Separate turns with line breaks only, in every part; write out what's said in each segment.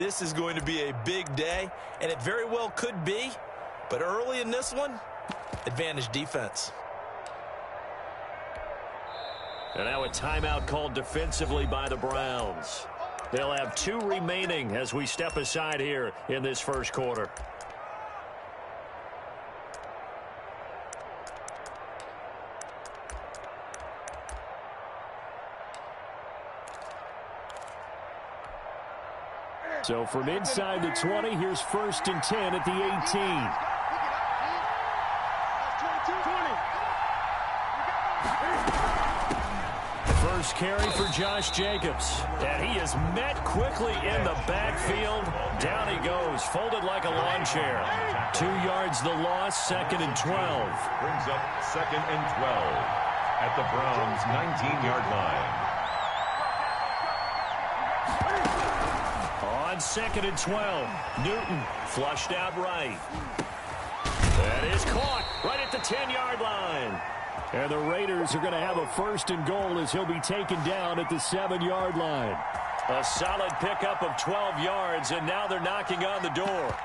This is going to be a big day, and it very well could be. But early in this one, advantage defense.
And now a timeout called defensively by the Browns. They'll have 2 remaining as we step aside here in this first quarter. So from inside the 20, here's 1st and 10 at the 18. First carry for Josh Jacobs. And he is met quickly in the backfield. Down he goes, folded like a lawn chair. 2 yards the loss, 2nd and 12.
Brings up 2nd and 12 at the Browns' 19-yard line.
On 2nd and 12, Newton flushed out right. That is caught right at the 10-yard line. And the Raiders are going to have a 1st and goal as he'll be taken down at the 7-yard line. A solid pickup of 12 yards, and now they're knocking on the door.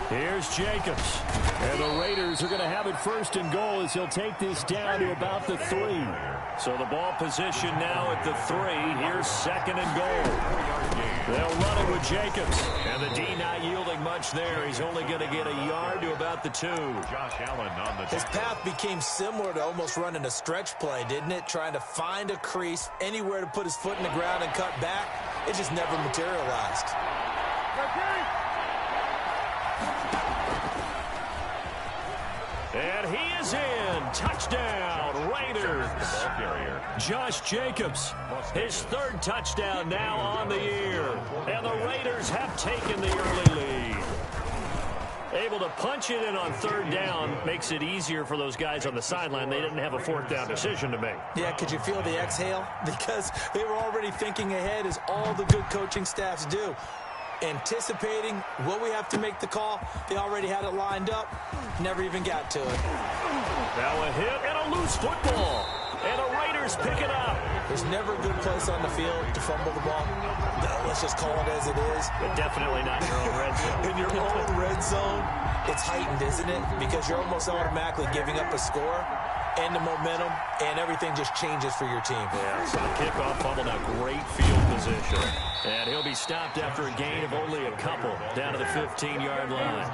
Here's Jacobs. And the Raiders are going to have it 1st and goal as he'll take this down to about the 3. So the ball position now at the 3. Here's 2nd and goal. They'll run it with Jacobs. And the D not yielding much there. He's only going to get a yard to about the 2.
Josh Allen on the
His path became similar to almost running a stretch play, didn't it? Trying to find a crease, anywhere to put his foot in the ground and cut back. It just never materialized.
And he is in. Touchdown, Raiders. Josh Jacobs, his 3rd touchdown now on the year. And the Raiders have taken the early lead. Able to punch it in on 3rd down makes it easier for those guys on the sideline. They didn't have a 4th down decision to make.
Yeah, could you feel the exhale? Because they were already thinking ahead, as all the good coaching staffs do. Anticipating what we have to make the call. They already had it lined up. Never even got to it.
Now a hit and a loose football. And the Raiders pick it up.
There's never a good place on the field to fumble the ball. Let's just call it as it is.
But definitely not in your own red zone.
In your own red zone, it's heightened, isn't it? Because you're almost automatically giving up a score and the momentum, and everything just changes for your team.
Yeah, so the kickoff fumble, now great field position. And he'll be stopped after a gain of only a couple, down to the 15-yard line.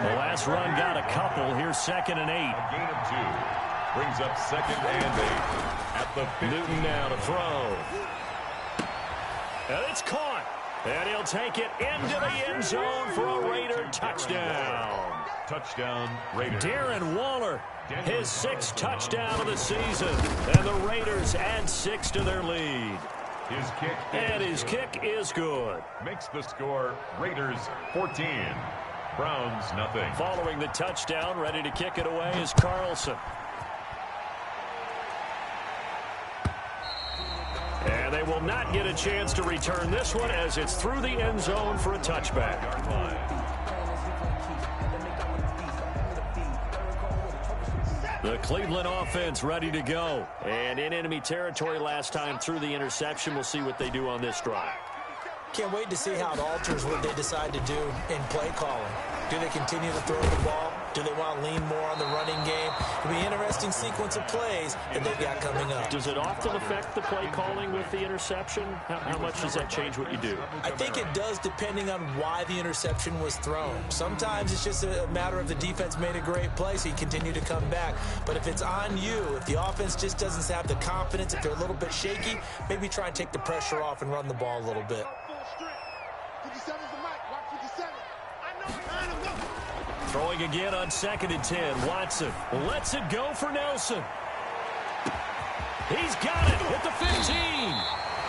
The last run got a couple. Here's 2nd and 8.
A gain of 2. Brings up 2nd and 8 at the 15.
Newton now to throw. And it's caught. And he'll take it into the end zone for a Raider touchdown.
Touchdown, Raiders.
Darren Waller, his 6th touchdown of the season. And the Raiders add 6 to their lead. His kick is good.
Makes the score Raiders 14. Browns nothing.
Following the touchdown, ready to kick it away is Carlson. And they will not get a chance to return this one as it's through the end zone for a touchback. The Cleveland offense ready to go. And in enemy territory last time through the interception. We'll see what they do on this drive.
Can't wait to see how it alters what they decide to do in play calling. Do they continue to throw the ball? Do they want to lean more on the running game? It'll be an interesting sequence of plays that they've got coming up.
Does it often affect the play calling with the interception? How much does that change what you do?
I think it does, depending on why the interception was thrown. Sometimes it's just a matter of the defense made a great play, so you continue to come back. But if it's on you, if the offense just doesn't have the confidence, if they're a little bit shaky, maybe try and take the pressure off and run the ball a little bit.
Throwing again on 2nd and 10. Watson lets it go for Nelson. He's got it at the 15.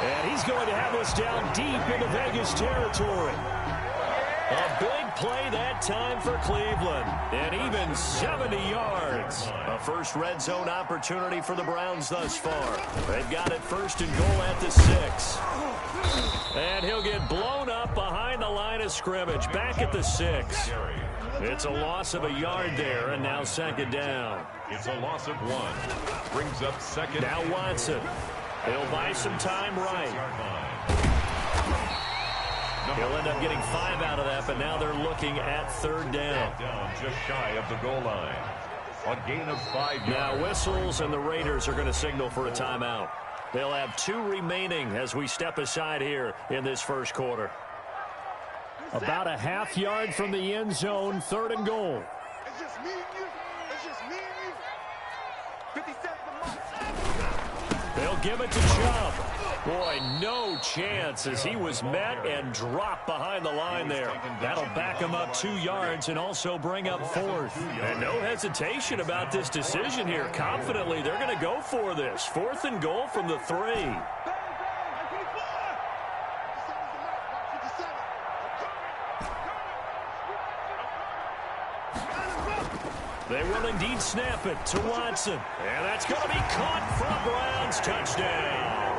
And he's going to have us down deep into Vegas territory. A big play that time for Cleveland. And even 70 yards. A first red zone opportunity for the Browns thus far. They've got it 1st and goal at the 6. And he'll get blown up behind the line of scrimmage. Back at the 6. It's a loss of a yard there, and now second down.
It's a loss of 1. Brings up second.
Now Watson. He'll buy some time right. He'll end up getting 5 out of that, but now they're looking at third down.
Just shy of the goal line. A gain of 5 yards.
Now whistles, and the Raiders are going to signal for a timeout. They'll have 2 remaining as we step aside here in this first quarter. About a half yard from the end zone, 3rd and goal.
It's just me and you. It's just me and you. 50 cents a month.
They'll give it to Chubb. Boy, no chance as he was met and dropped behind the line there. That'll back him up 2 yards and also bring up 4th. And no hesitation about this decision here. Confidently, they're going to go for this. 4th and goal from the 3. They will indeed snap it to Watson. And that's going to be caught for a Browns touchdown.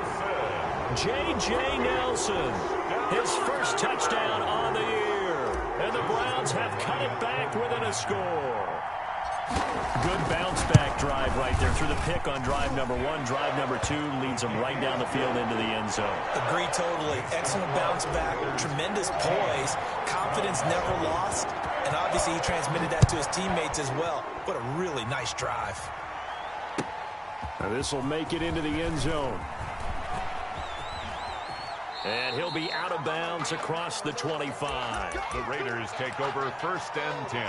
J.J. Nelson, his first touchdown on the year. And the Browns have cut it back within a score. Good bounce-back drive right there through the pick on drive number 1. Drive number 2 leads them right down the field into the end zone.
Agree totally. Excellent bounce-back, tremendous poise, confidence never lost, and obviously he transmitted that to his teammates as well. What a really nice drive.
Now this will make it into the end zone. And he'll be out of bounds across the 25.
The Raiders take over 1st and 10.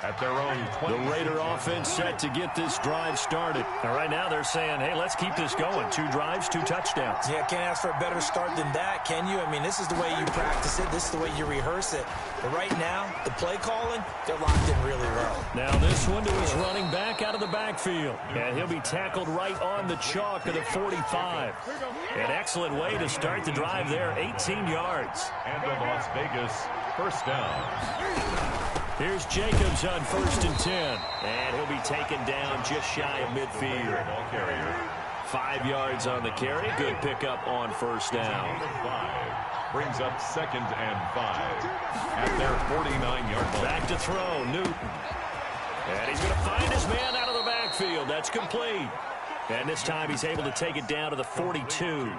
At their own 20.
The Raider offense set to get this drive started. And right now they're saying, hey, let's keep this going. 2 drives, 2 touchdowns.
Yeah, can't ask for a better start than that, can you? I mean, this is the way you practice it. This is the way you rehearse it. But right now, the play calling, they're locked in really well.
Now this one to his running back out of the backfield. And he'll be tackled right on the chalk of the 45. An excellent way to start the drive there, 18 yards.
And the Las Vegas 1st down.
Here's Jacobs on 1st and 10. And he'll be taken down just shy of midfield.
Ball carrier.
5 yards on the carry. Good pickup on 1st down.
5. Brings up 2nd and 5. At their 49-yard line.
Back to throw, Newton. And he's going to find his man out of the backfield. That's complete. And this time he's able to take it down to the 42.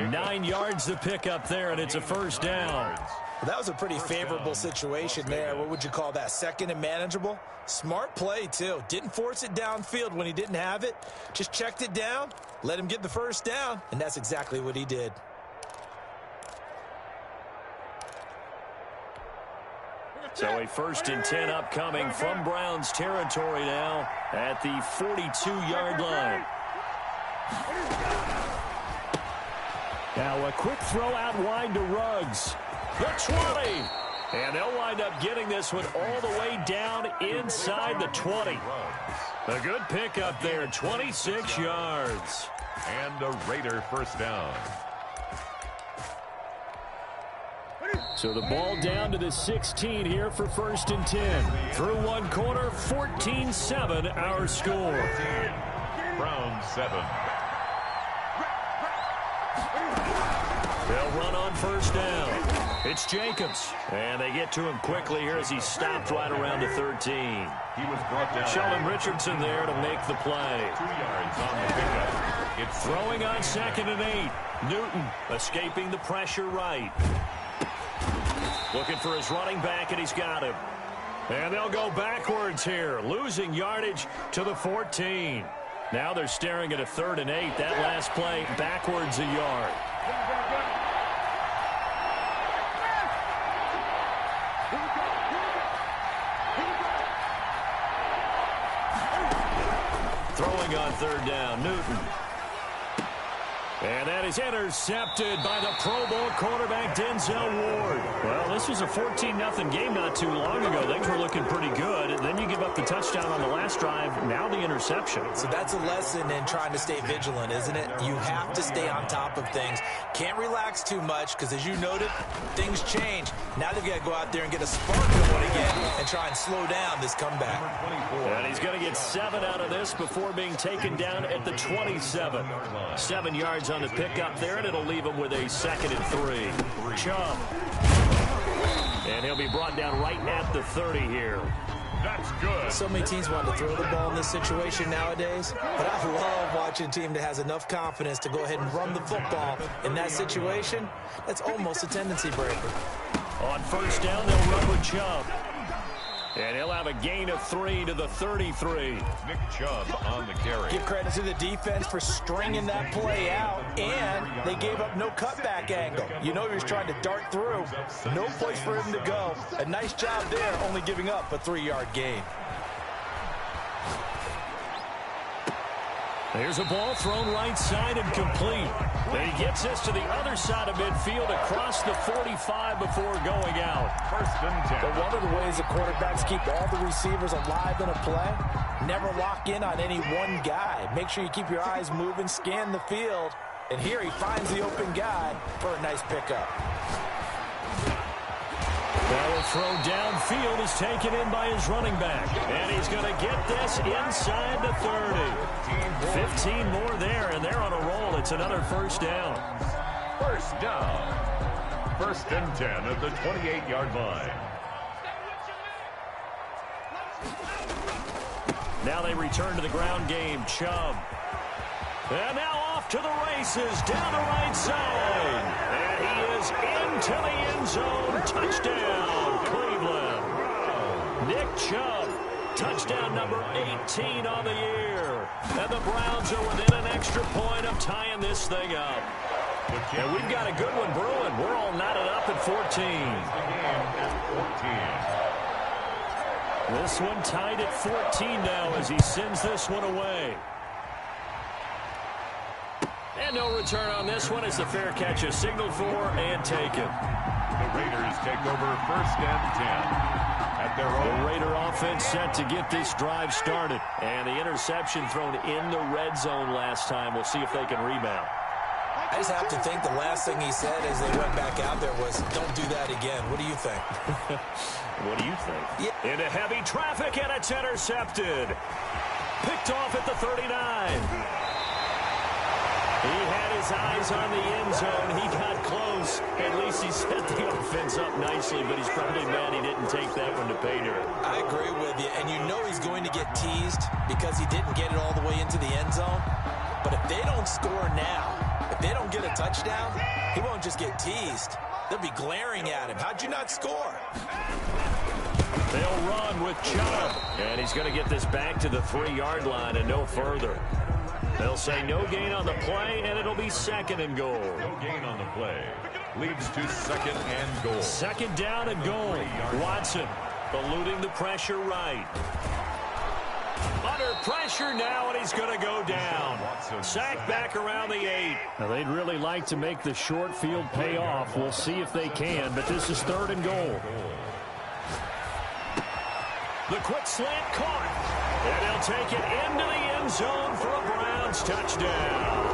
9 yards to pick up there, and it's a 1st down.
Well, that was a pretty favorable situation there. What would you call that? 2nd and manageable? Smart play, too. Didn't force it downfield when he didn't have it. Just checked it down, let him get the 1st down, and that's exactly what he did.
So a 1st and 10 upcoming from Browns territory now at the 42-yard line. Now a quick throw out wide to Ruggs. The 20. And they'll wind up getting this one all the way down inside the 20. A good pickup there, 26 yards.
And a Raider 1st down.
So the ball down to the 16 here for 1st and 10. Through 1 quarter, 14-7 our score.
Browns 7.
They'll run on 1st down. It's Jacobs. And they get to him quickly here as he stopped right around the 13.
He was brought down.
Sheldon Richardson there to make the play.
2 yards on the pickup. It's
throwing on 2nd and 8. Newton escaping the pressure right. Looking for his running back, and he's got him. And they'll go backwards here, losing yardage to the 14. Now they're staring at a 3rd and 8. That last play, backwards a yard. Throwing on 3rd down, Newton. And that is intercepted by the Pro Bowl quarterback, Denzel Ward. Well, this was a 14-0 game not too long ago. Things were looking pretty good. And then you give up the touchdown on the last drive. Now the interception.
So that's a lesson in trying to stay vigilant, isn't it? You have to stay on top of things. Can't relax too much because, as you noted, things change. Now they've got to go out there and get a spark going again and try and slow down this comeback.
And he's going to get 7 out of this before being taken down at the 27. 7 yards on the pickup there, and it'll leave him with a 2nd and 3. Chubb. And he'll be brought down right at the 30 here.
That's good.
So many teams want to throw the ball in this situation nowadays, but I love watching a team that has enough confidence to go ahead and run the football in that situation. That's almost a tendency breaker.
On first down, they'll run with Chubb. And he'll have a gain of 3 to the 33.
Nick Chubb on the carry.
Give credit to the defense for stringing that play out, and they gave up no cutback angle. You know he was trying to dart through. No place for him to go. A nice job there, only giving up a 3-yard gain.
There's a ball thrown right side and complete. And he gets this to the other side of midfield across the 45 before going out.
First and 10.
But one of the ways the quarterbacks keep all the receivers alive in a play, never lock in on any one guy. Make sure you keep your eyes moving, scan the field. And here he finds the open guy for a nice pickup.
Now a throw downfield is taken in by his running back. And he's going to get this inside the 30. 15 more there, and they're on a roll. It's another first down.
First down. First and 10 at the 28-yard line.
Now they return to the ground game. Chubb. And now off to the races down the right side. And he is into the end zone. Touchdown, Cleveland. Nick Chubb, touchdown number 18 on the year. And the Browns are within an extra point of tying this thing up. And we've got a good one brewing. We're all knotted up at 14. This one tied at 14 now as he sends this one away. And no return on this one as the fair catch is signaled for and taken.
The Raiders take over first and 10 at their own.
The Raider offense set to get this drive started. And the interception thrown in the red zone last time. We'll see if they can rebound.
I just have to think the last thing he said as they went back out there was, don't do that again. What do you think?
What do you think?
Yeah.
Into heavy traffic, and it's intercepted. Picked off at the 39. He had his eyes on the end zone. He got close. At least he set the offense up nicely, but he's probably mad he didn't take that one to pay dirt.
I agree with you, and you know he's going to get teased because he didn't get it all the way into the end zone. But if they don't score now, if they don't get a touchdown, he won't just get teased. They'll be glaring at him. How'd you not score?
They'll run with Chubb, and he's going to get this back to the 3-yard line and no further. They'll say no gain on the play, and it'll be second and goal.
No gain on the play. Leads to second and goal.
Second down and goal. Watson eluding the pressure right. Under pressure now, and he's going to go down. Sacked back around the 8. Now, they'd really like to make the short field pay off. We'll see if they can, but this is third and goal. The quick slant caught. And they'll take it into the end zone for a Browns touchdown.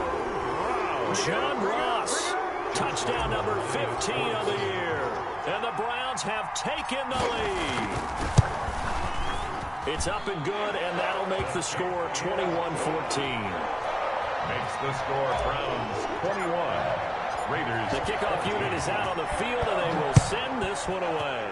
John Ross, touchdown number 15 of the year. And the Browns have taken the lead. It's up and good, and that'll make the score 21-14.
Makes the score Browns 21. Raiders.
The kickoff unit is out on the field, and they will send this one away.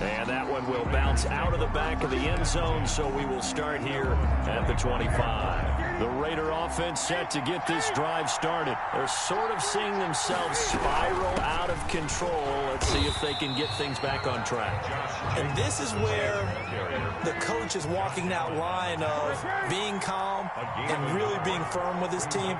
And that one will bounce out of the back of the end zone, so we will start here at the 25. The Raider offense set to get this drive started. They're sort of seeing themselves spiral out of control. Let's see if they can get things back on track.
And this is where the coach is walking that line of being calm and really being firm with his team.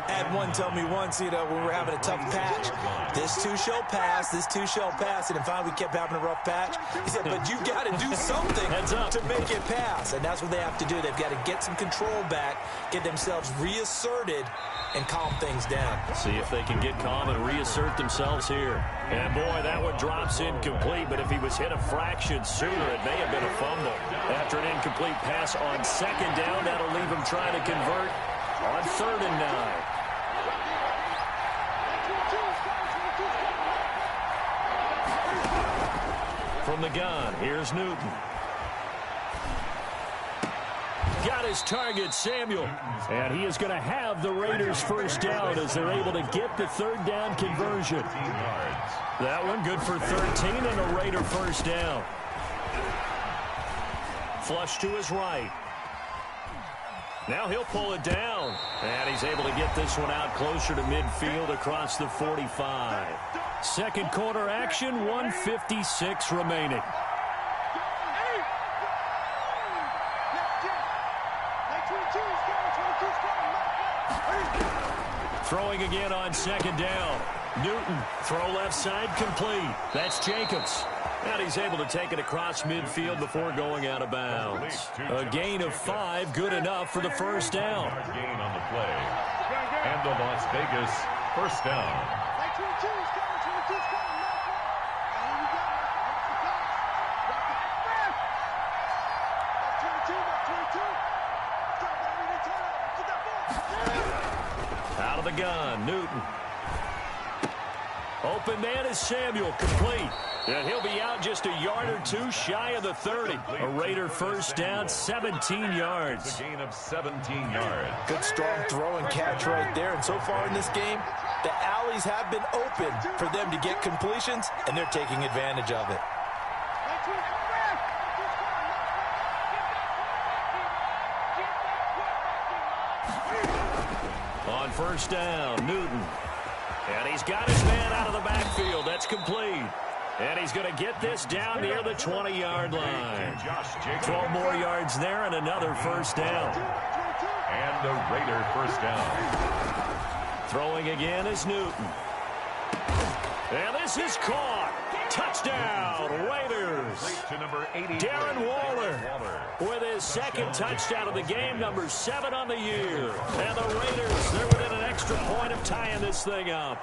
I had one tell me once, when we were having a tough patch, this too shall pass, this too shall pass. And finally we kept having a rough patch. He said, but you got to do something to make it pass. And that's what they have to do. They've got to get some control back, get themselves reasserted, and calm things down.
See if they can get calm and reassert themselves here. And boy, that one drops incomplete, but if he was hit a fraction sooner, it may have been a fumble. After an incomplete pass on second down, that'll leave him trying to convert on 3rd and 9. From the gun, here's Newton. got his target, Samuel. And he is going to have the Raiders first down as they're able to get the third down conversion. That one good for 13 and a Raider first down. Flush to his right. Now he'll pull it down. And he's able to get this one out closer to midfield across the 45. Second quarter action, 1:56 remaining. Throwing again on second down. Newton, throw left side, complete. That's Jacobs. And he's able to take it across midfield before going out of bounds. A gain of 5, good enough for the first down.
Gain on the play. And the Las Vegas first down.
Out of the gun, Newton. Open man is Samuel, complete. And he'll be out just a yard or two shy of the 30. A Raider first down, 17 yards.
A gain of 17 yards.
Good strong throw and catch right there. And so far in this game, the alleys have been open for them to get completions, and they're taking advantage of it.
On first down, Newton. And he's got his man out of the backfield. That's complete. And he's going to get this down near the 20-yard line. 12 more yards there and another first down.
And the Raider first down.
Throwing again is Newton. And this is caught. Touchdown, Raiders. Darren Waller with his second touchdown of the game, number 7 on the year. And the Raiders, they're within an extra point of tying this thing up.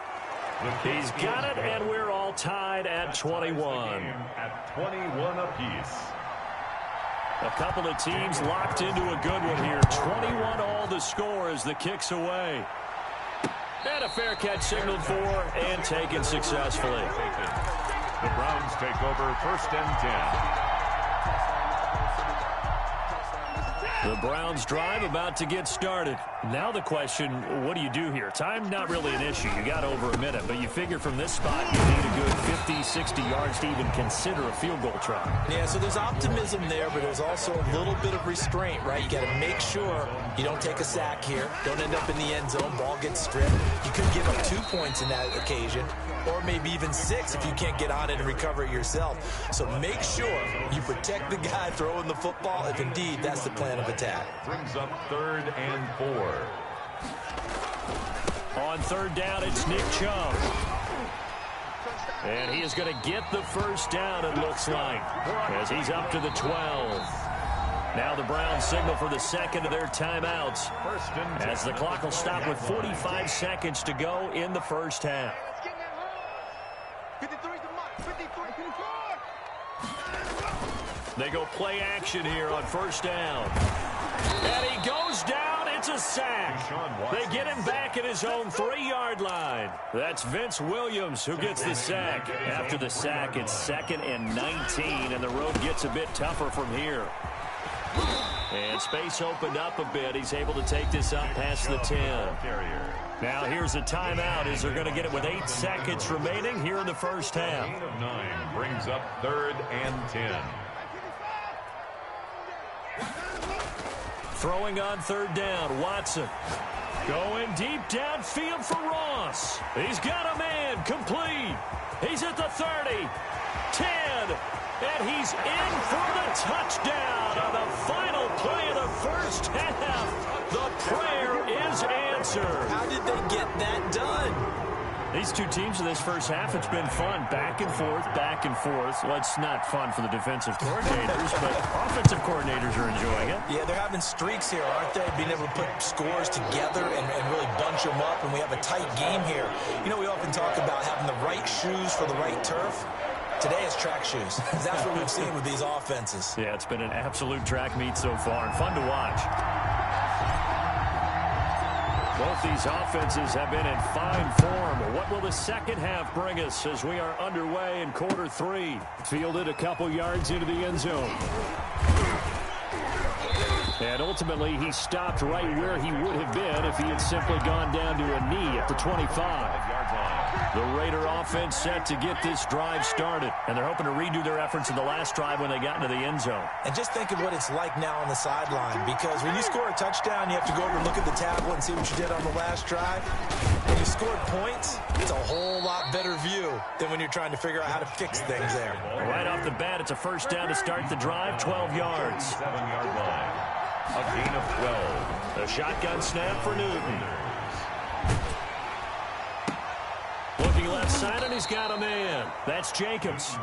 He's got it, and we're all tied at 21.
At 21 apiece.
A couple of teams locked into a good one here. 21 all the score as the kick's away. And a fair catch signaled for and taken successfully.
The Browns take over first and 10.
The Browns drive about to get started. Now the question, what do you do here? Time not really an issue. You got over a minute, but you figure from this spot you need a good 50, 60 yards to even consider a field goal try.
Yeah, so there's optimism there, but there's also a little bit of restraint, right? You got to make sure you don't take a sack here. Don't end up in the end zone. Ball gets stripped. You could give up 2 points in that occasion, or maybe even 6 if you can't get on it and recover it yourself. So make sure you protect the guy throwing the football if indeed that's the plan of attack.
Brings up 3rd and 4.
On third down, it's Nick Chubb. And he is going to get the first down, it looks like, as he's up to the 12. Now the Browns signal for the second of their timeouts as the clock will stop with 45 seconds to go in the first half. They go play action here on first down. And he goes down. It's a sack. They get him back at his own 3-yard line. That's Vince Williams who gets the sack. After the sack, it's 2nd and 19, and the road gets a bit tougher from here. And space opened up a bit. He's able to take this up past the 10. Now here's a timeout as they're going to get it with 8 seconds remaining here in the first half.
Gain of 9 brings up 3rd and 10.
Throwing on third down, Watson. Going deep downfield for Ross. He's got a man, complete. He's at the 30, 10, and he's in for the touchdown on the final play of the first half. The prayer is answered.
How did they get that done?
These two teams in this first half, it's been fun. Back and forth, back and forth. Well, it's not fun for the defensive coordinators, but offensive coordinators are enjoying it.
Yeah, they're having streaks here, aren't they? Being able to put scores together and really bunch them up, and we have a tight game here. You know, we often talk about having the right shoes for the right turf. Today it's track shoes. That's what we've seen with these offenses.
Yeah, it's been an absolute track meet so far, and fun to watch. Both these offenses have been in fine form. What will the second half bring us as we are underway in quarter 3? Fielded a couple yards into the end zone. And ultimately, he stopped right where he would have been if he had simply gone down to a knee at the 25-yard line. The Raider offense set to get this drive started, and they're hoping to redo their efforts in the last drive when they got into the end zone.
And just think of what it's like now on the sideline, because when you score a touchdown, you have to go over and look at the tablet and see what you did on the last drive. When you scored points, it's a whole lot better view than when you're trying to figure out how to fix things there.
Right off the bat, it's a first down to start the drive, 12 yards.
7-yard line. A gain of 12.
A shotgun snap for Newton. Looking left side, and he's got a man. That's Jacobs.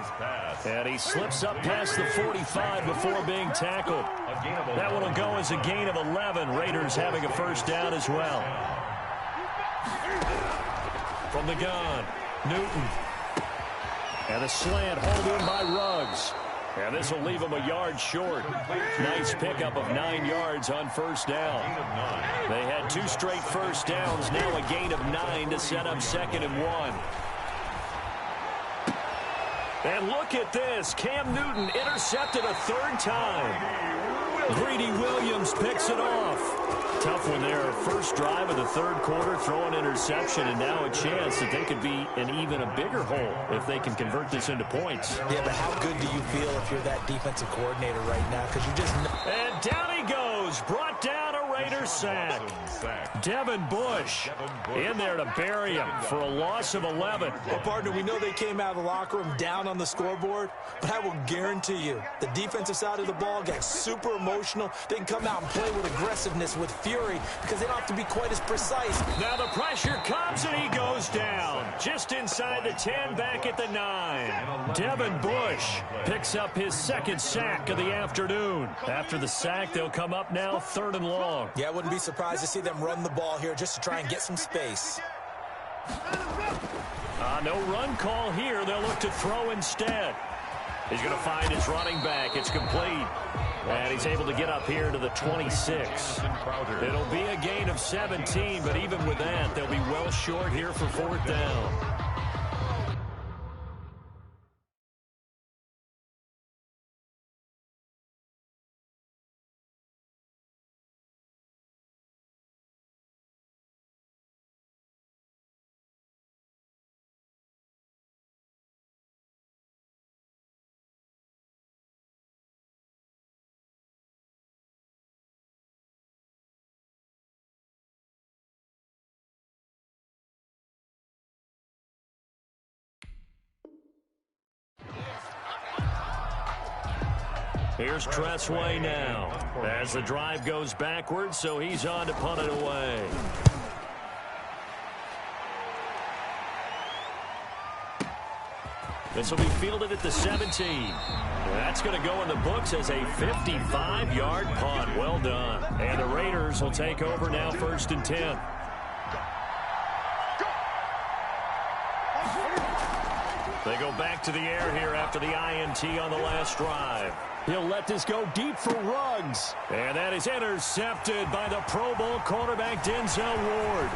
And he slips up past the 45 before being tackled. That one will go as a gain of 11. Raiders having a first down as well. From the gun, Newton. And a slant hauled in by Ruggs. And this will leave him a yard short. Nice pickup of 9 yards on first down. They had 2 straight first downs. Now a gain of 9 to set up 2nd and 1. And look at this. Cam Newton intercepted a 3rd time. Greedy Williams picks it off. Tough one there. First drive of the 3rd quarter, throw an interception, and now a chance that they could be in even a bigger hole if they can convert this into points.
Yeah, but how good do you feel if you're that defensive coordinator right now? Because you just...
And down he goes. Brought down a Raider sack. Devin Bush in there to bury him for a loss of 11.
Well, partner, we know they came out of the locker room down on the scoreboard, but I will guarantee you the defensive side of the ball got super emotional. They can come out and play with aggressiveness, with fury, because they don't have to be quite as precise.
Now the pressure comes, and he goes down. Just inside the 10, back at the 9. Devin Bush picks up his 2nd sack of the afternoon. After the sack, they'll come up now 3rd and long.
Yeah, I wouldn't be surprised to see them run the ball here just to try and get some space.
No run call here. They'll look to throw instead. He's going to find his running back. It's complete. And he's able to get up here to the 26. It'll be a gain of 17, but even with that, they'll be well short here for 4th down. Here's Tressway now as the drive goes backwards, so he's on to punt it away. This will be fielded at the 17. That's going to go in the books as a 55-yard punt. Well done. And the Raiders will take over now 1st and 10. They go back to the air here after the INT on the last drive. He'll let this go deep for Ruggs. And that is intercepted by the Pro Bowl cornerback Denzel Ward.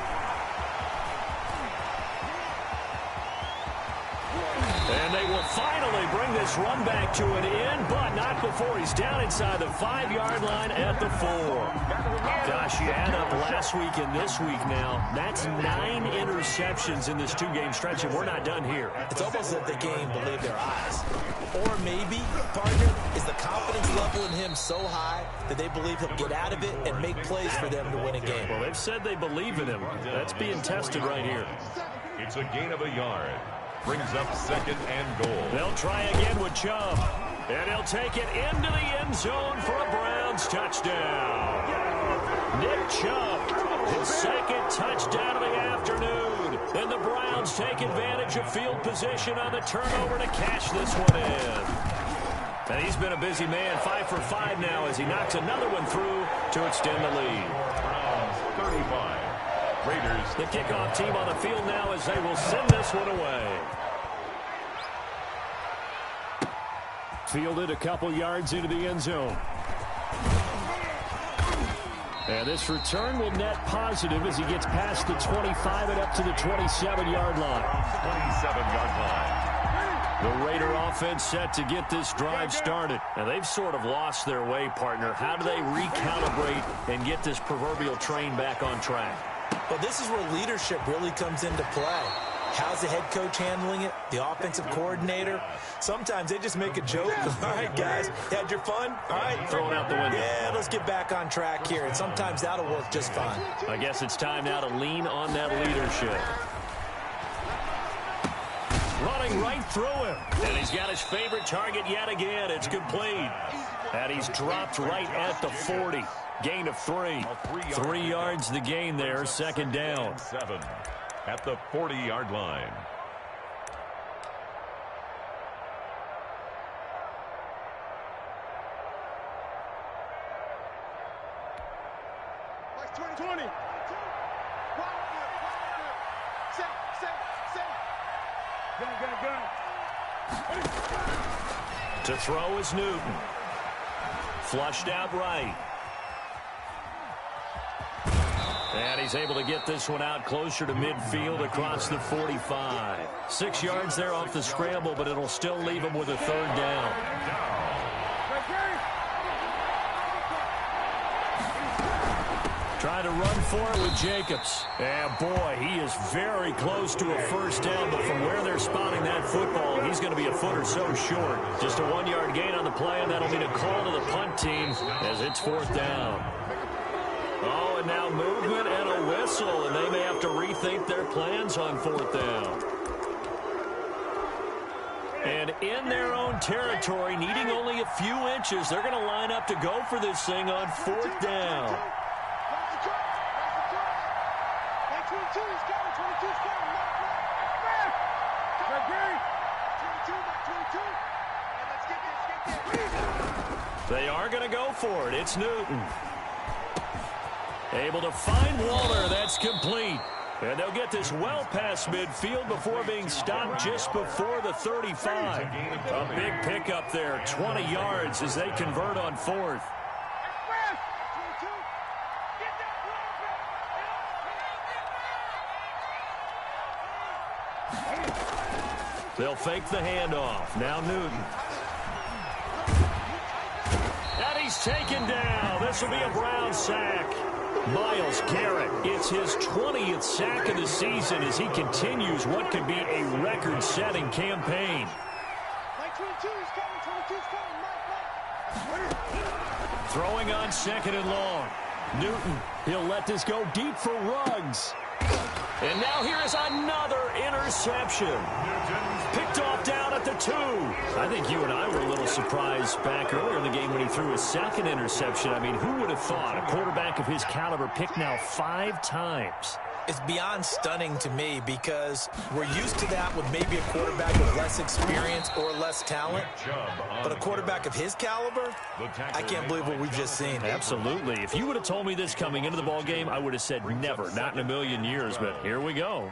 And they will finally bring this run back to an end, but not before he's down inside the 5-yard line at the 4. Gosh, you add up last week and this week now. That's 9 interceptions in this 2-game stretch, and we're not done here.
It's almost as if they can't even believe their eyes. Or maybe, partner, is the confidence level in him so high that they believe he'll get out of it and make plays for them to win a game.
Well, they've said they believe in him. That's being tested right here.
It's a gain of a yard. Brings up 2nd and goal.
They'll try again with Chubb. And he'll take it into the end zone for a Browns touchdown. Nick Chubb, his 2nd touchdown of the afternoon. And the Browns take advantage of field position on the turnover to cash this one in. And he's been a busy man, 5 for 5 now as he knocks another one through to extend the lead.
Browns 35. Raiders.
The kickoff team on the field now as they will send this one away. Fielded a couple yards into the end zone. And this return will net positive as he gets past the 25 and up to the 27-yard line.
27-yard line.
The Raider offense set to get this drive started. Now, they've sort of lost their way, partner. How do they recalibrate and get this proverbial train back on track?
Well, this is where leadership really comes into play. How's the head coach handling it? The offensive coordinator? Sometimes they just make a joke. All right, guys, had your fun? All right.
Throw it out the window.
Yeah, let's get back on track here. And sometimes that'll work just fine.
I guess it's time now to lean on that leadership. Running right through him. And he's got his favorite target yet again. It's complete. And he's dropped right at the 40. Gain of 3. 3 yards the gain there. Second down.
7 at the 40-yard line.
Like 20.
To throw is Newton. Flushed out right. And he's able to get this one out closer to midfield across the 45. 6 yards there off the scramble, but it'll still leave him with a third down. Trying to run for it with Jacobs. And boy, he is very close to a first down, but from where they're spotting that football, he's going to be a foot or so short. Just a 1-yard gain on the play, and that'll mean a call to the punt team as it's fourth down. Oh, and now movement and a whistle, and they may have to rethink their plans on fourth down. And in their own territory, needing only a few inches, they're going to line up to go for this thing on fourth down. They are going to go for it. It's Newton. Able to find Waller. That's complete. And they'll get this well past midfield before being stopped just before the 35. A big pickup there, 20 yards as they convert on fourth. They'll fake the handoff. Now Newton. And he's taken down. This will be a Brown sack. Myles Garrett, it's his 20th sack of the season as he continues what could be a record-setting campaign. Throwing on second and long. Newton, he'll let this go deep for Ruggs. And now here is another interception. Picked off down at the 2. I think you and I were a little surprised back earlier in the game when he threw his second interception. I mean, who would have thought a quarterback of his caliber picked now 5 times?
It's beyond stunning to me because we're used to that with maybe a quarterback with less experience or less talent. But a quarterback of his caliber, I can't believe what we've just seen.
Absolutely. If you would have told me this coming into the ball game, I would have said never, not in a million years. But here we go.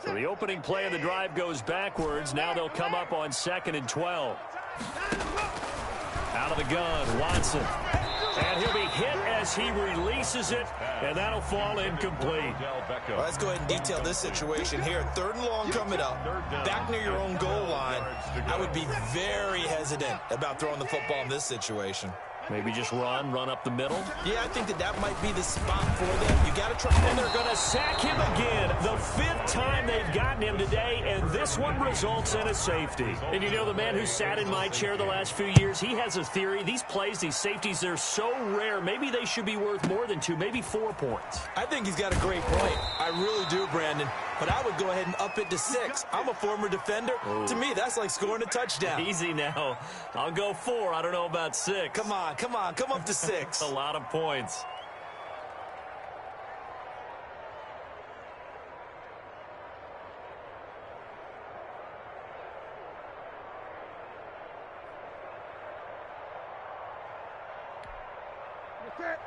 So the opening play of the drive goes backwards. Now they'll come up on 2nd and 12. Out of the gun, Watson. And he'll be hit as he releases it, and that'll fall incomplete.
Well, let's go ahead and detail this situation here. 3rd and long coming up, back near your own goal line. I would be very hesitant about throwing the football in this situation.
Maybe just run up the middle.
Yeah, I think that might be the spot for them. You got to try.
And they're going to sack him again. The 5th time they've gotten him today, and this one results in a safety. And you know, the man who sat in my chair the last few years, he has a theory. These plays, these safeties, they're so rare. Maybe they should be worth more than 2, maybe 4 points.
I think he's got a great point. I really do, Brandon. But I would go ahead and up it to 6. I'm a former defender. Ooh. To me, that's like scoring a touchdown.
Easy now. I'll go 4. I don't know about 6.
Come on. Come up to 6.
A lot of points.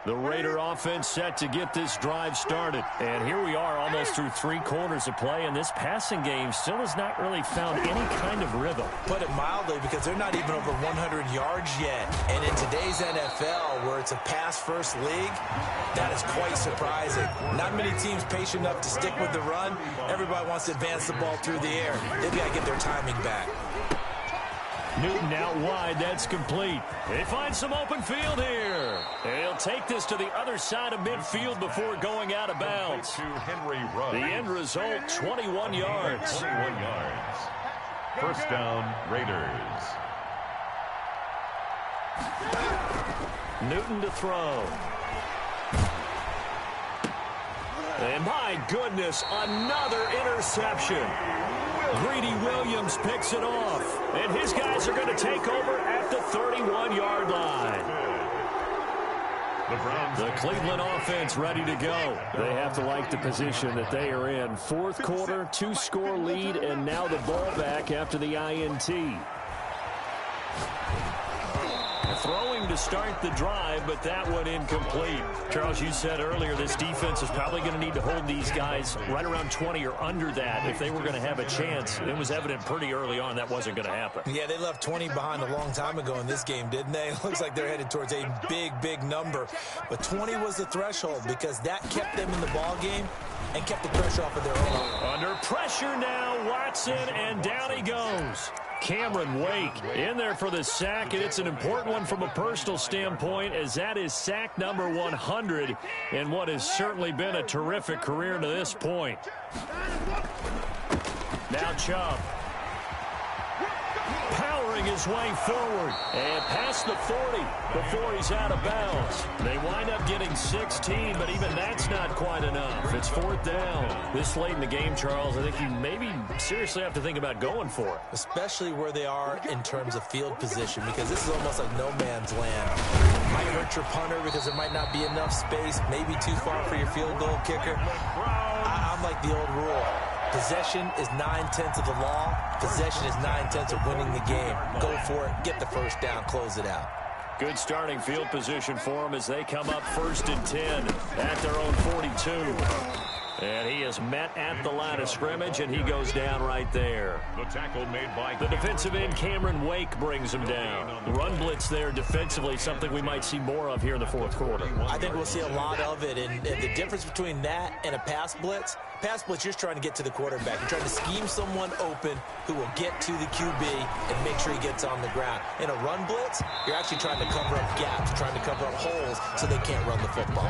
The Raider offense set to get this drive started. And here we are almost through 3 quarters of play, and this passing game still has not really found any kind of rhythm.
Put it mildly, because they're not even over 100 yards yet. And in today's NFL, where it's a pass-first league, that is quite surprising. Not many teams patient enough to stick with the run. Everybody wants to advance the ball through the air. They've got to get their timing back.
Newton out wide. That's complete. They find some open field here. They'll take this to the other side of midfield before going out of bounds.
To Henry Ruggs.
The end result, 21 yards.
21 yards. First down, Raiders.
Newton to throw. And my goodness, another interception. Greedy Williams picks it off. And his guys are going to take over at the 31-yard line. The Cleveland offense ready to go. They have to like the position that they are in. Fourth quarter, 2-score lead, and now the ball back after the INT. Throwing to start the drive, but that one incomplete. Charles, you said earlier this defense is probably going to need to hold these guys right around 20 or under that if they were going to have a chance. It was evident pretty early on that wasn't going to happen.
Yeah, they left 20 behind a long time ago in this game, didn't they? It looks like they're headed towards a big, big number. But 20 was the threshold because that kept them in the ball game and kept the pressure off of their own.
Under pressure now, Watson, and down he goes. Cameron Wake in there for the sack, and it's an important one from a personal standpoint, as that is sack number 100 in what has certainly been a terrific career to this point. Now Chubb powering his way forward and past the 40 before he's out of bounds. They wind up getting 16, but even that's not quite enough. It's fourth down. This late in the game, Charles, I think you maybe seriously have to think about going for it.
Especially where they are in terms of field position, because this is almost like no man's land. Might hurt your punter because there might not be enough space, maybe too far for your field goal kicker. I'm like the old rule. Possession is 9/10 of the law. Possession is 9/10 of winning the game. Go for it. Get the first down. Close it out.
Good starting field position for them as they come up 1st and 10 at their own 42. And he is met at the line of scrimmage, and he goes down right there.
The tackle made by
the defensive end, Cameron Wake, brings him down. Run blitz there defensively, something we might see more of here in the fourth quarter.
I think we'll see a lot of it, and the difference between that and a pass blitz, you're just trying to get to the quarterback. You're trying to scheme someone open who will get to the QB and make sure he gets on the ground. In a run blitz, you're actually trying to cover up gaps, trying to cover up holes so they can't run the football.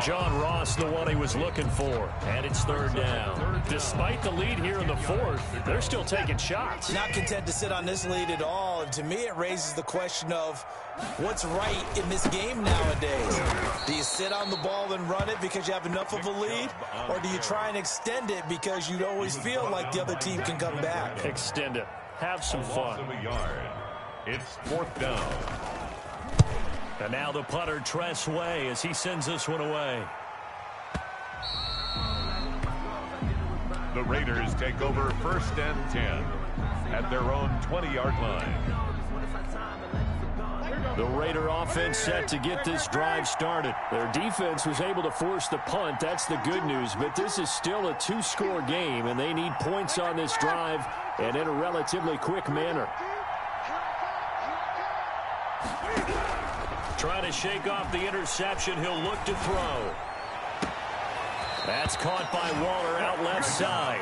John Ross, the one he was looking for, and it's third down. Despite the lead here in the fourth, they're still taking shots.
Not content to sit on this lead at all, and to me it raises the question of what's right in this game nowadays. Do you sit on the ball and run it because you have enough of a lead, or do you try and extend it because you always feel like the other team can come back?
Extend it. Have some fun.
It's fourth down.
And now the punter, Tress Way, as he sends this one away.
The Raiders take over 1st and 10 at their own 20-yard line.
The Raider offense set to get this drive started. Their defense was able to force the punt. That's the good news. But this is still a 2-score game, and they need points on this drive and in a relatively quick manner. Trying to shake off the interception. He'll look to throw. That's caught by Waller out left side.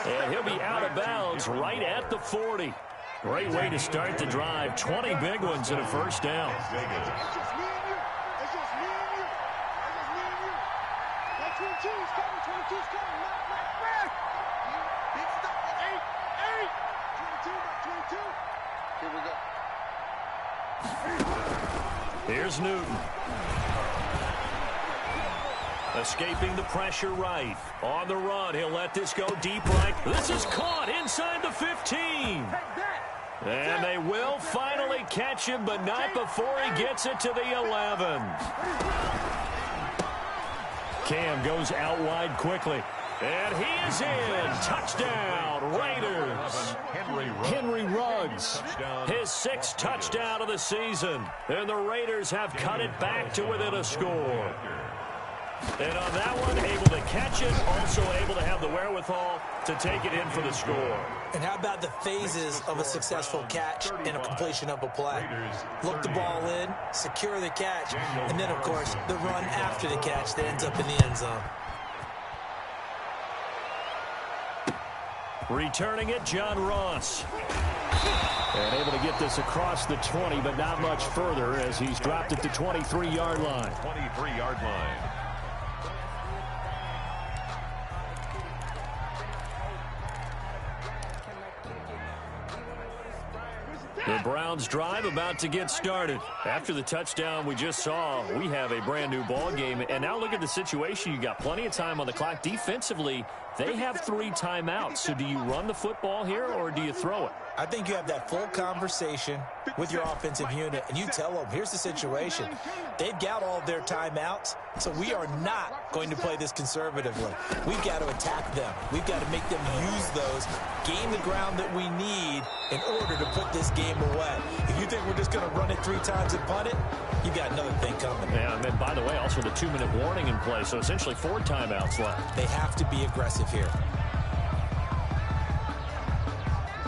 And he'll be out of bounds right at the 40. Great way to start the drive. 20 big ones and a first down.
It's just me and you. It's just me and you. It's just me and you. That 22's coming. 22's coming. Knock. Big stuff. 8. 22. Here we go.
Here's Newton. Escaping the pressure right. On the run, he'll let this go deep right. This is caught inside the 15. And they will finally catch him, but not before he gets it to the 11. Cam goes out wide quickly. And he is in. Touchdown, Raiders. Henry Ruggs, his 6th touchdown of the season. And the Raiders have cut it back to within a score. And on that one, able to catch it, also able to have the wherewithal to take it in for the score.
And how about the phases of a successful catch and a completion of a play? Look the ball in, secure the catch, and then, of course, the run after the catch that ends up in the end zone.
Returning it, John Ross. And able to get this across the 20, but not much further as he's dropped at the 23-yard line.
23-yard line.
The Browns drive about to get started. After the touchdown we just saw, we have a brand new ball game. And now look at the situation. You got plenty of time on the clock. Defensively, they have 3 timeouts. So do you run the football here or do you throw it?
I think you have that full conversation with your offensive unit, and you tell them, here's the situation. They've got all of their timeouts, so we are not going to play this conservatively. We've got to attack them. We've got to make them use those, gain the ground that we need in order to put this game away. If you think we're just going to run it 3 times and punt it, you've got another thing coming.
Yeah, and then, by the way, also the 2-minute warning in play, so essentially 4 timeouts left.
They have to be aggressive here.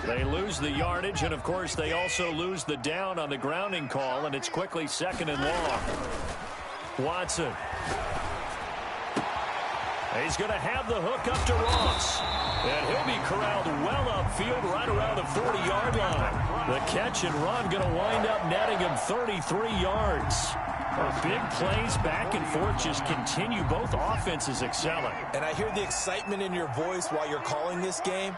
They lose the yardage, and, of course, they also lose the down on the grounding call, and it's quickly 2nd and long. Watson. He's going to have the hook up to Ross. And he'll be corralled well upfield right around the 40-yard line. The catch and run going to wind up netting him 33 yards. Big plays back and forth just continue. Both offenses excelling.
And I hear the excitement in your voice while you're calling this game.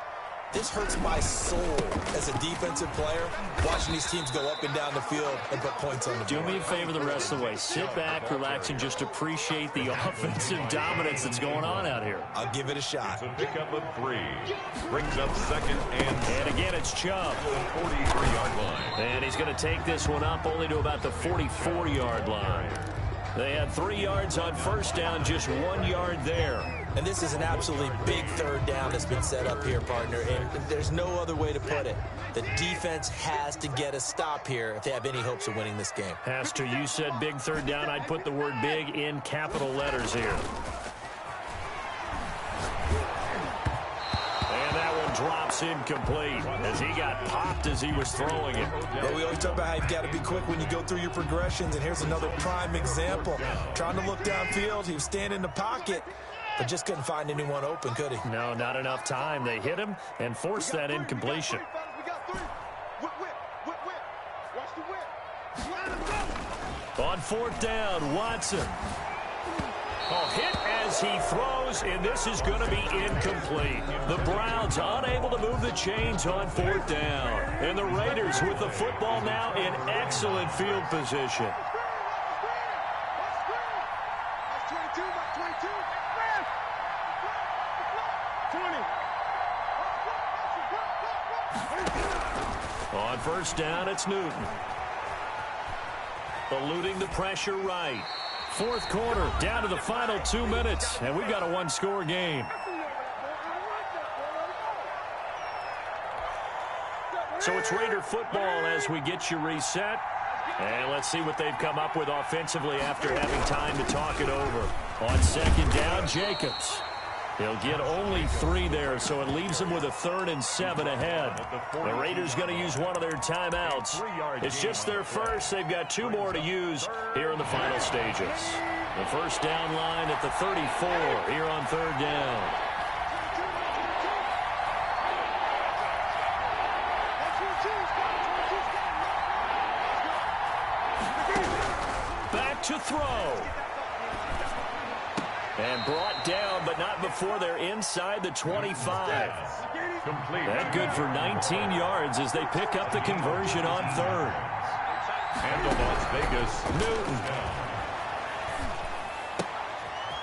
This hurts my soul as a defensive player, watching these teams go up and down the field and put points on the board.
Do me a favor the rest of the way. Sit back, relax, and just appreciate the offensive dominance that's going on out here.
I'll give it a shot.
It's a pickup of 3. Brings up 2nd and
again, it's Chubb.
43-yard line.
And he's going to take this one up only to about the 44-yard line. They had 3 yards on first down, just 1 yard there.
And this is an absolutely big 3rd down that's been set up here, partner, and there's no other way to put it. The defense has to get a stop here if they have any hopes of winning this game.
Has to. You said big 3rd down. I'd put the word big in capital letters here. And that one drops incomplete as he got popped as he was throwing it.
Well, we always talk about how you've got to be quick when you go through your progressions, and here's another prime example. Trying to look downfield, he was standing in the pocket, but just couldn't find anyone open, could he?
No, not enough time. They hit him and forced that incompletion. On 4th down, Watson. Hit as he throws, and this is going to be incomplete. The Browns unable to move the chains on 4th down. And the Raiders with the football now in excellent field position. On 1st down, it's Newton. Eluding the pressure right. 4th quarter, down to the final 2 minutes, and we've got a 1-score game. So it's Raider football as we get you reset. And let's see what they've come up with offensively after having time to talk it over. On 2nd down, Jacobs. He'll get only 3 there, so it leaves them with a 3rd and 7 ahead. The Raiders going to use one of their timeouts. It's just their first. They've got 2 more to use here in the final stages. The 1st down line at the 34 here on 3rd down. Back to throw. And brought down, but not before they're inside the 25.
Complete.
That good for 19 yards as they pick up the conversion on 3rd.
And the Las Vegas
Newton.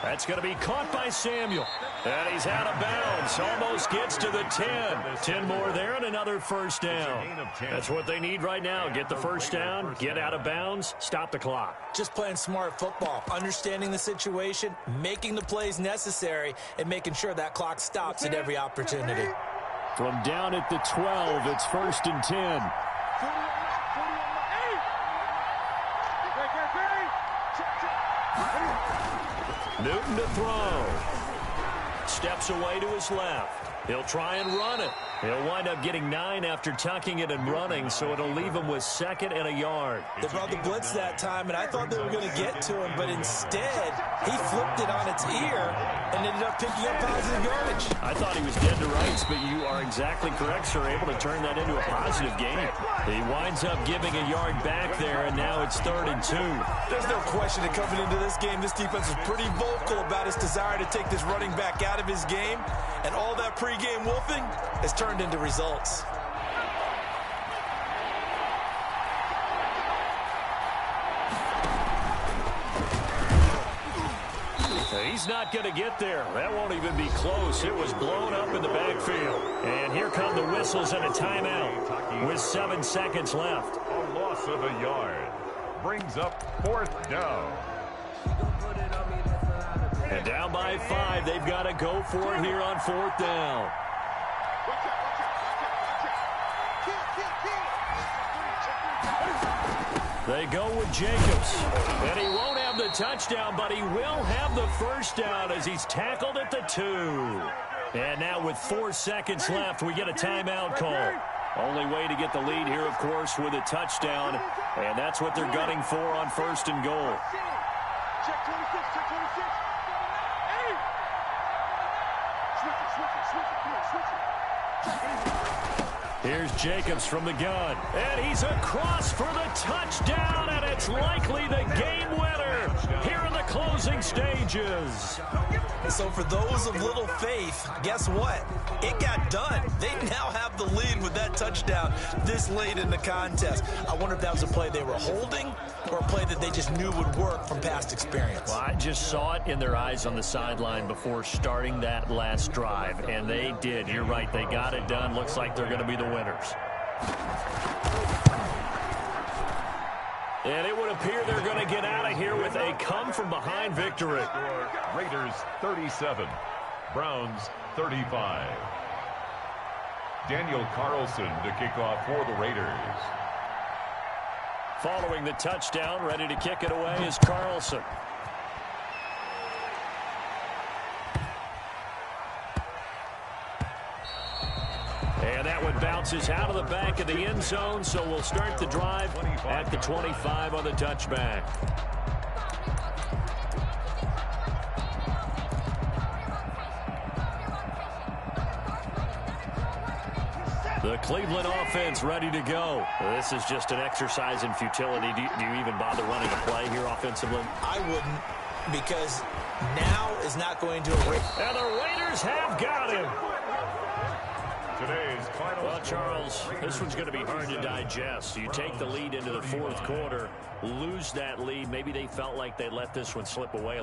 That's going to be caught by Samuel. And he's out of bounds. Almost gets to the 10. 10 more there and another first down. That's what they need right now. Get the first down, get out of bounds, stop the clock.
Just playing smart football, understanding the situation, making the plays necessary, and making sure that clock stops at every opportunity.
From down at the 12, it's 1st and 10. Newton to throw. Steps away to his left. He'll try and run it. He'll wind up getting 9 after tucking it and running, so it'll leave him with 2nd and a yard.
They brought the blitz that time, and I thought they were going to get to him, but instead, he flipped it on its ear and ended up picking up positive yardage.
I thought he was dead to rights, but you are exactly correct, sir, able to turn that into a positive gain. He winds up giving a yard back there, and now it's 3rd and 2.
There's no question that coming into this game, this defense was pretty vocal about its desire to take this running back out of his game, and all that pregame wolfing has turned into results.
He's not going to get there. That won't even be close. It was blown up in the backfield. And here come the whistles and a timeout with 7 seconds left.
A loss of a yard brings up 4th down.
And down by 5. They've got to go for it here on 4th down. They go with Jacobs. And he won't have the touchdown, but he will have the first down as he's tackled at the 2. And now with 4 seconds left, we get a timeout call. Only way to get the lead here, of course, with a touchdown. And that's what they're gunning for on 1st and goal.
Check 26, check 26. Hey! Switch it.
Here's Jacobs from the gun. And he's across for the touchdown, and it's likely the game winner here in the closing stages.
So for those of little faith, guess what? It got done. They now have the lead with that touchdown this late in the contest. I wonder if that was a play they were holding or a play that they just knew would work from past experience.
Well, I just saw it in their eyes on the sideline before starting that last drive, and they did. You're right. They got it done. Looks like they're going to be the winners. And it would appear they're going to get out of here with a come-from-behind victory.
Raiders 37, Browns 35. Daniel Carlson to kick off for the Raiders.
Following the touchdown, ready to kick it away is Carlson. And that one bounces out of the back of the end zone, so we'll start the drive at the 25 on the touchback. The Cleveland offense ready to go. This is just an exercise in futility. Do you even bother running a play here offensively?
I wouldn't, because now is not going to erase.
And the Raiders have got him.
Today's final.
Well, Charles, this one's going to be hard to digest. You take the lead into the 4th quarter, lose that lead. Maybe they felt like they let this one slip away.